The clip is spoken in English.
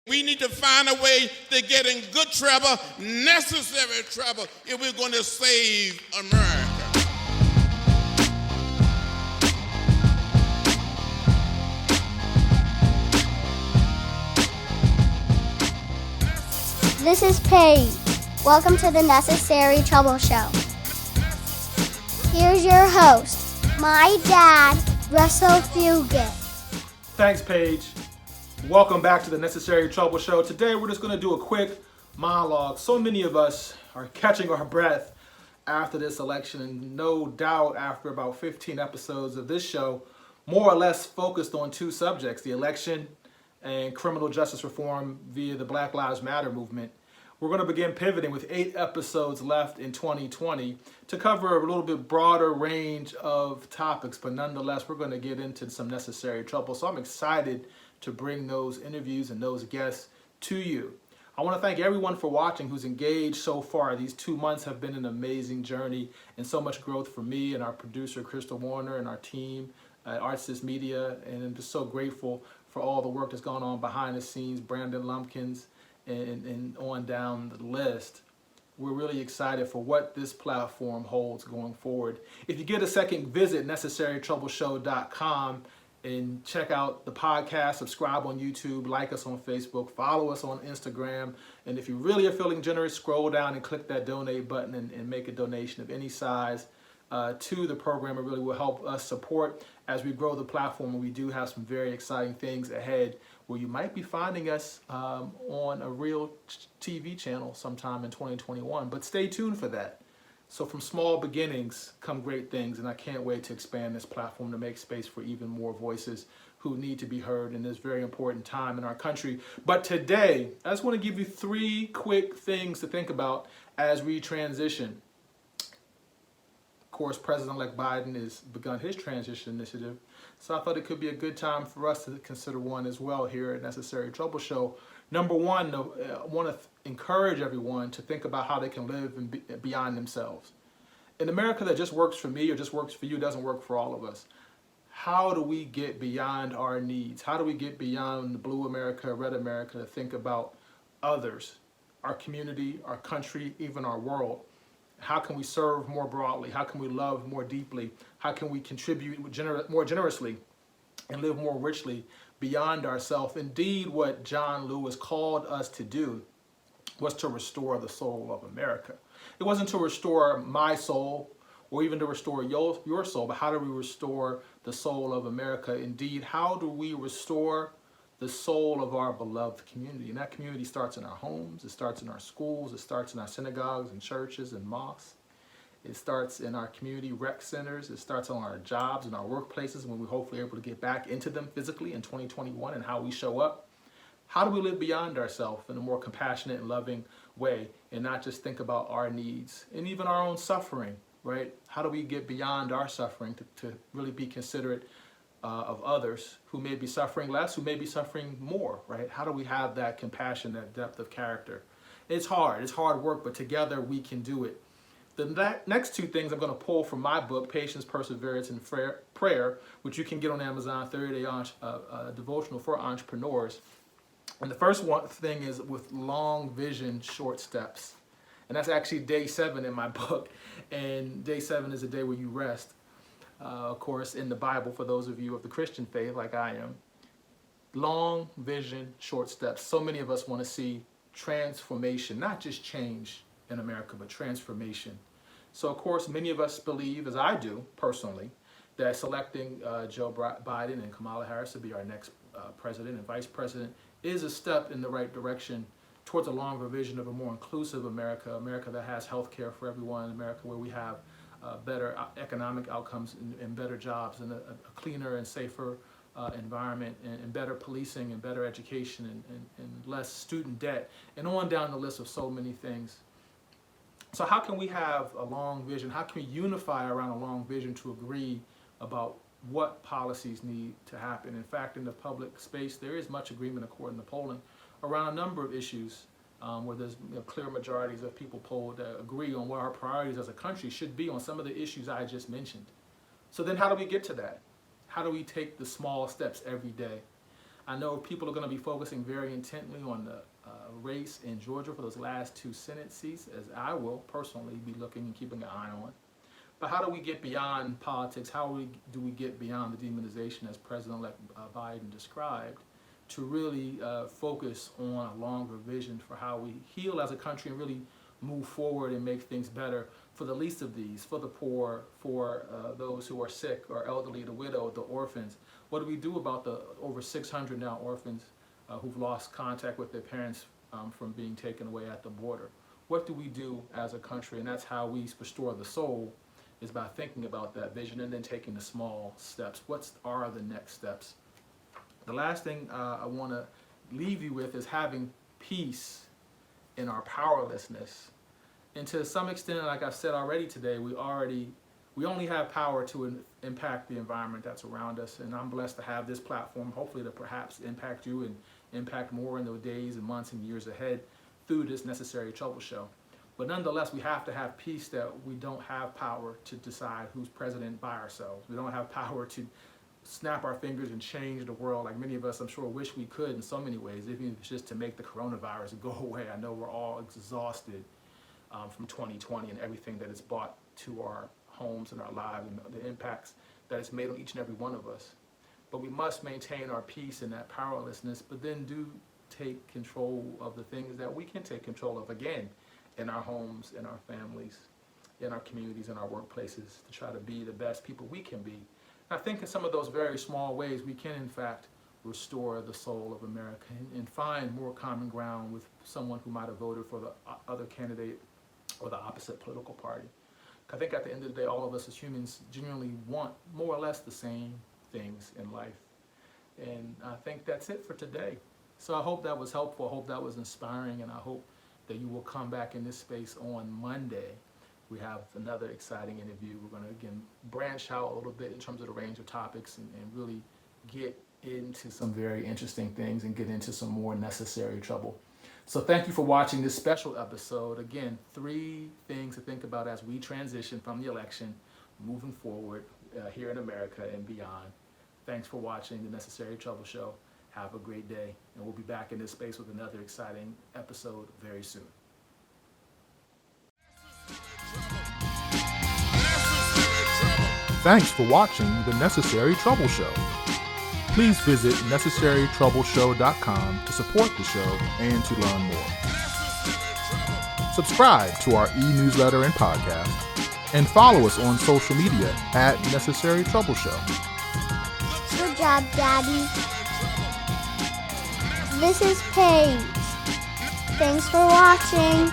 We need to find a way to get in good trouble, necessary trouble, if we're going to save America. This is Paige. Welcome to the Necessary Trouble Show. Here's your host, my dad, Russell Fugett. Thanks, Paige. Welcome back to the Necessary Trouble Show. Today we're just going to do a quick monologue. So many of us are catching our breath after this election, and no doubt after about 15 episodes of this show, more or less focused on two subjects, the election and criminal justice reform via the Black Lives Matter movement. We're going to begin pivoting with 8 episodes left in 2020 to cover a little bit broader range of topics, but nonetheless, we're going to get into some necessary trouble. So I'm excited to bring those interviews and those guests to you. I want to thank everyone for watching who's engaged so far. These 2 months have been an amazing journey and so much growth for me and our producer, Crystal Warner, and our team at Artsys Media. And I'm just so grateful for all the work that's gone on behind the scenes, Brandon Lumpkins, and on down the list. We're really excited for what this platform holds going forward. If you get a second, visit necessarytroubleshow.com and check out the podcast, subscribe on YouTube, like us on Facebook, follow us on Instagram. And if you really are feeling generous, scroll down and click that donate button and make a donation of any size to the program. It really will help us support as we grow the platform. And we do have some very exciting things ahead where you might be finding us on a real TV channel sometime in 2021. But stay tuned for that. So from small beginnings come great things, and I can't wait to expand this platform to make space for even more voices who need to be heard in this very important time in our country. But today, I just want to give you 3 quick things to think about as we transition. Of course, President-elect Biden has begun his transition initiative, so I thought it could be a good time for us to consider one as well here at Necessary Trouble Show. Number one, I want to encourage everyone to think about how they can live beyond themselves. In America, that just works for me or just works for you doesn't work for all of us. How do we get beyond our needs? How do we get beyond the blue America, red America, to think about others, our community, our country, even our world? How can we serve more broadly? How can we love more deeply? How can we contribute more generously and live more richly beyond ourselves? Indeed, what John Lewis called us to do was to restore the soul of America. It wasn't to restore my soul or even to restore your soul, but how do we restore the soul of America? Indeed, how do we restore the soul of our beloved community? And that community starts in our homes, it starts in our schools, it starts in our synagogues and churches and mosques. It starts in our community rec centers, it starts on our jobs and our workplaces when we're hopefully able to get back into them physically in 2021, and how we show up. How do we live beyond ourselves in a more compassionate and loving way and not just think about our needs and even our own suffering, right? How do we get beyond our suffering to really be considerate of others who may be suffering less, who may be suffering more, right? How do we have that compassion, that depth of character? It's hard work, but together we can do it. The next 2 things I'm going to pull from my book, Patience, Perseverance, and Prayer, which you can get on Amazon, 30-day devotional for entrepreneurs. And the first thing is with long vision, short steps. And that's actually day 7 in my book. And day 7 is a day where you rest. Of course, in the Bible, for those of you of the Christian faith like I am, long vision, short steps. So many of us want to see transformation, not just change in America, but transformation. So, of course, many of us believe, as I do personally, that selecting Joe Biden and Kamala Harris to be our next president and vice president is a step in the right direction towards a longer vision of a more inclusive America, America that has health care for everyone, America where we have better economic outcomes and better jobs and a cleaner and safer environment and better policing and better education and less student debt, and on down the list of so many things. So how can we have a long vision? How can we unify around a long vision to agree about what policies need to happen? In fact, in the public space, there is much agreement, according to polling, around a number of issues where there's clear majorities of people polled that agree on what our priorities as a country should be on some of the issues I just mentioned. So then how do we get to that? How do we take the small steps every day? I know people are going to be focusing very intently on the race in Georgia for those last 2 Senate seats, as I will personally be looking and keeping an eye on. But how do we get beyond politics? How do we get beyond the demonization, as President-elect Biden described, to really focus on a longer vision for how we heal as a country and really move forward and make things better for the least of these, for the poor, for those who are sick or elderly, the widow, the orphans? What do we do about the over 600 now orphans who've lost contact with their parents from being taken away at the border? What do we do as a country? And that's how we restore the soul, is by thinking about that vision and then taking the small steps. What are the next steps? The last thing I want to leave you with is having peace in our powerlessness. And to some extent, like I've said already today, we only have power to impact the environment that's around us. And I'm blessed to have this platform, hopefully to perhaps impact you and impact more in the days and months and years ahead through this Necessary Trouble Show. But nonetheless, we have to have peace that we don't have power to decide who's president by ourselves. We don't have power to snap our fingers and change the world like many of us, I'm sure, wish we could in so many ways, even if it's just to make the coronavirus go away. I know we're all exhausted from 2020 and everything that it's brought to our homes and our lives and the impacts that it's made on each and every one of us. But we must maintain our peace in that powerlessness, but then do take control of the things that we can take control of, again, in our homes, in our families, in our communities, in our workplaces, to try to be the best people we can be. And I think in some of those very small ways, we can, in fact, restore the soul of America and find more common ground with someone who might have voted for the other candidate or the opposite political party. I think at the end of the day, all of us as humans genuinely want more or less the same things in life. And I think that's it for today. So I hope that was helpful. I hope that was inspiring, and I hope that you will come back in this space on Monday. We have another exciting interview. We're going to, again, branch out a little bit in terms of the range of topics and really get into some very interesting things and get into some more necessary trouble. So thank you for watching this special episode. Again, 3 things to think about as we transition from the election, moving forward here in America and beyond. Thanks for watching the Necessary Trouble Show. Have a great day, and we'll be back in this space with another exciting episode very soon. Thanks for watching the Necessary Trouble Show. Please visit necessarytroubleshow.com to support the show and to learn more. Subscribe to our e-newsletter and podcast, and follow us on social media at Necessary Trouble Show. Good job, Daddy. This is Paige. Thanks for watching.